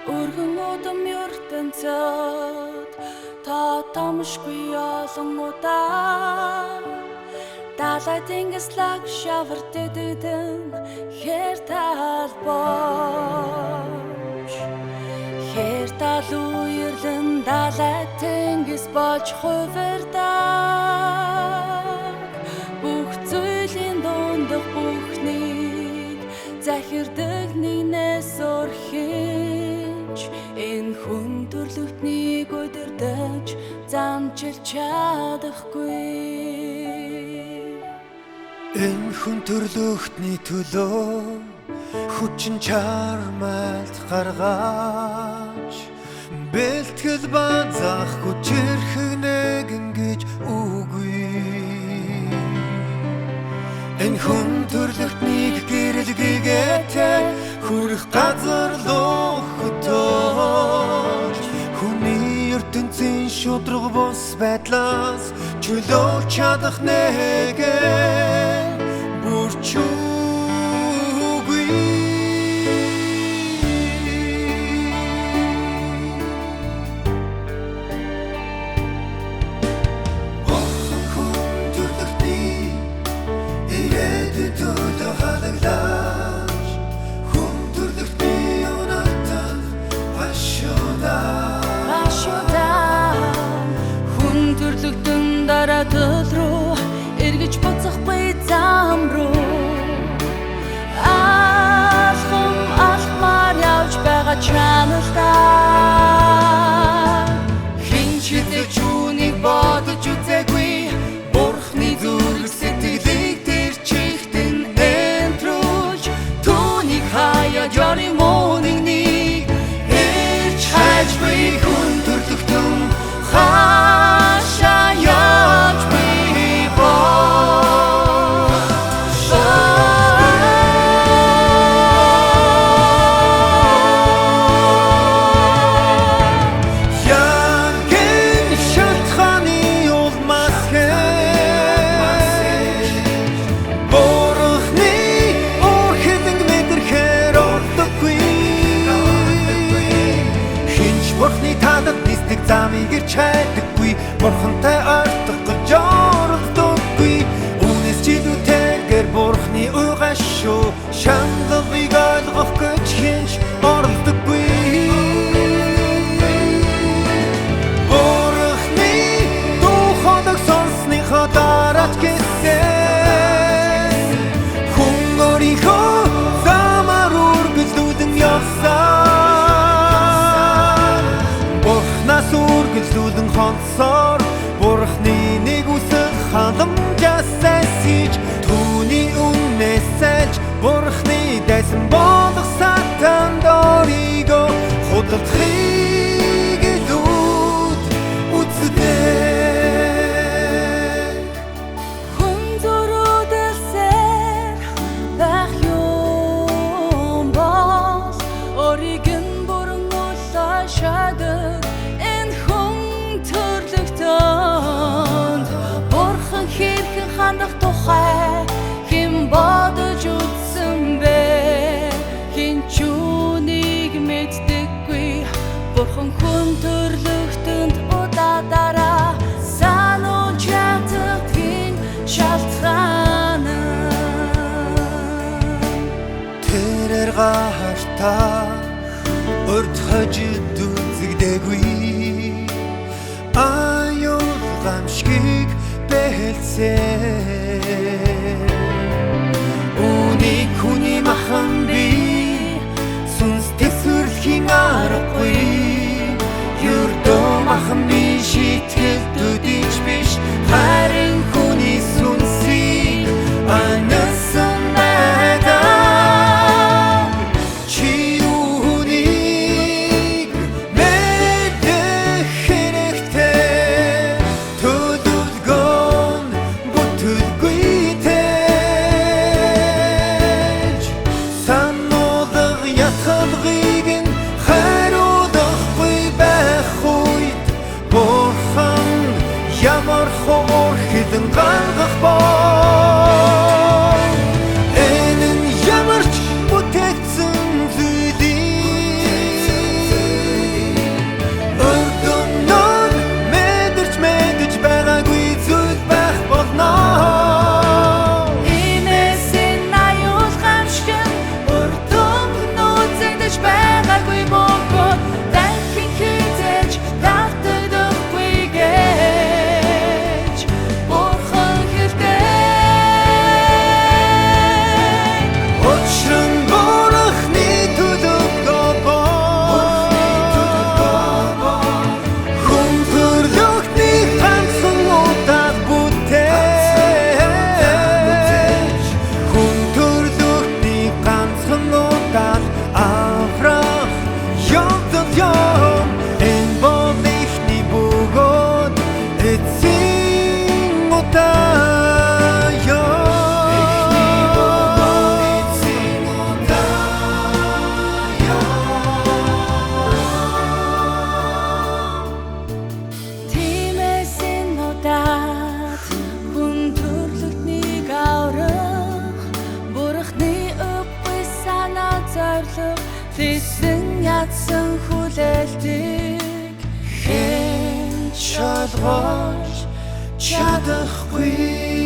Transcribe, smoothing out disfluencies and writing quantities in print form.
Өргөн удам ертөнцөд та томшгүй олон удаа далай тэнгислэг шавар дэдэн хэр талбоч хэр тал үерлэн далай тэнгис болж хувирдаг бүх зүйлийн дундах бүхнийг захирдаг нэгнээс өрхинч энэ хүн төрлөختнийг өдөрдөж замчилж чадахгүй. Энэ хүн төрлөختний төлөө хүчин чармайлт гаргаж бэлтгэл базах хүчирхнэг ингэж үгүй. Энэ хүн төрлөختнийг гэрэлгээтэй хүрэх газар лохотож хүний ертөнцийн шудраг бус байдлаас чөлөөлж чадах нэгэ бүрчүүгүй. Бурхан хүн төрлөختний ирээдүйн төлөө халаглаж хүн төрлөختний уналтан Ашуудан хүн төрлөختөн дараа төл рүү эргэж буцахгүй зам руу алхмаар явж байгаа чаналдаа хэн ч хэзээ түүнийг бодож үзээгүй. Бурхны зүрх сэтгэлийг тэр чихтэн энтрүүлж түүнийг хаяж орын мөнхнийг ирж хайжгүй. Хүн төрлөختөн хаашаа явж бий боо янгийн шалтгааны улмаас Бурхны өрхөдөг мэдрэхээр ордоггүй. Хинч Бурхны талд нисдэг замыг ирж хайдаггүй. Бурхантай артах гэж оролдоггүй. Үнэс чидүүтэйгээр Бурхны угашуу шаналгыг ойлгох гэж хинч оролдоггүй. Бурхны духоног сонсныхоо дараач гэсэн хүн өөрийнхөө замаар үргэлжлүүлэн явсан. Бурхнаас үргэлжлүүлэн хонцоор Бурхны нэг үсэг халамжаас сайсиж түүний үннээс сэлж Бурхны дайсан болох сатанд орийгоо худалдахыг илүүд үздэг. хүн зөрүүдэлсээр байх юм бол өөрийг нь бүрэн улаашаадаг. Энэ хүн төрлөختөнд Бурхан хэрхэн хандах тухай хэн бодож үзсэн бэ? Хэн ч үүнийг мэддэггүй. Бурхан хүн төрлөختөнд удаа дараа сануулж ятдгийн шалтгаан. Тэрээр гартаа урд хожид үзэгдээгүй. Аюул гамшиг бэлцээ. Үнийг хүний махан би сүнс төсвөрлөхийн аргагүй. Юрдөө махан би шийтгэлдүүдийч биш харин хүний сүнсийг анасан байдаг. Чи үүнийг мэдэх хэрэгтэй. Төлөвлөгөөн бүтэлгүйтэй болгож чадахгүй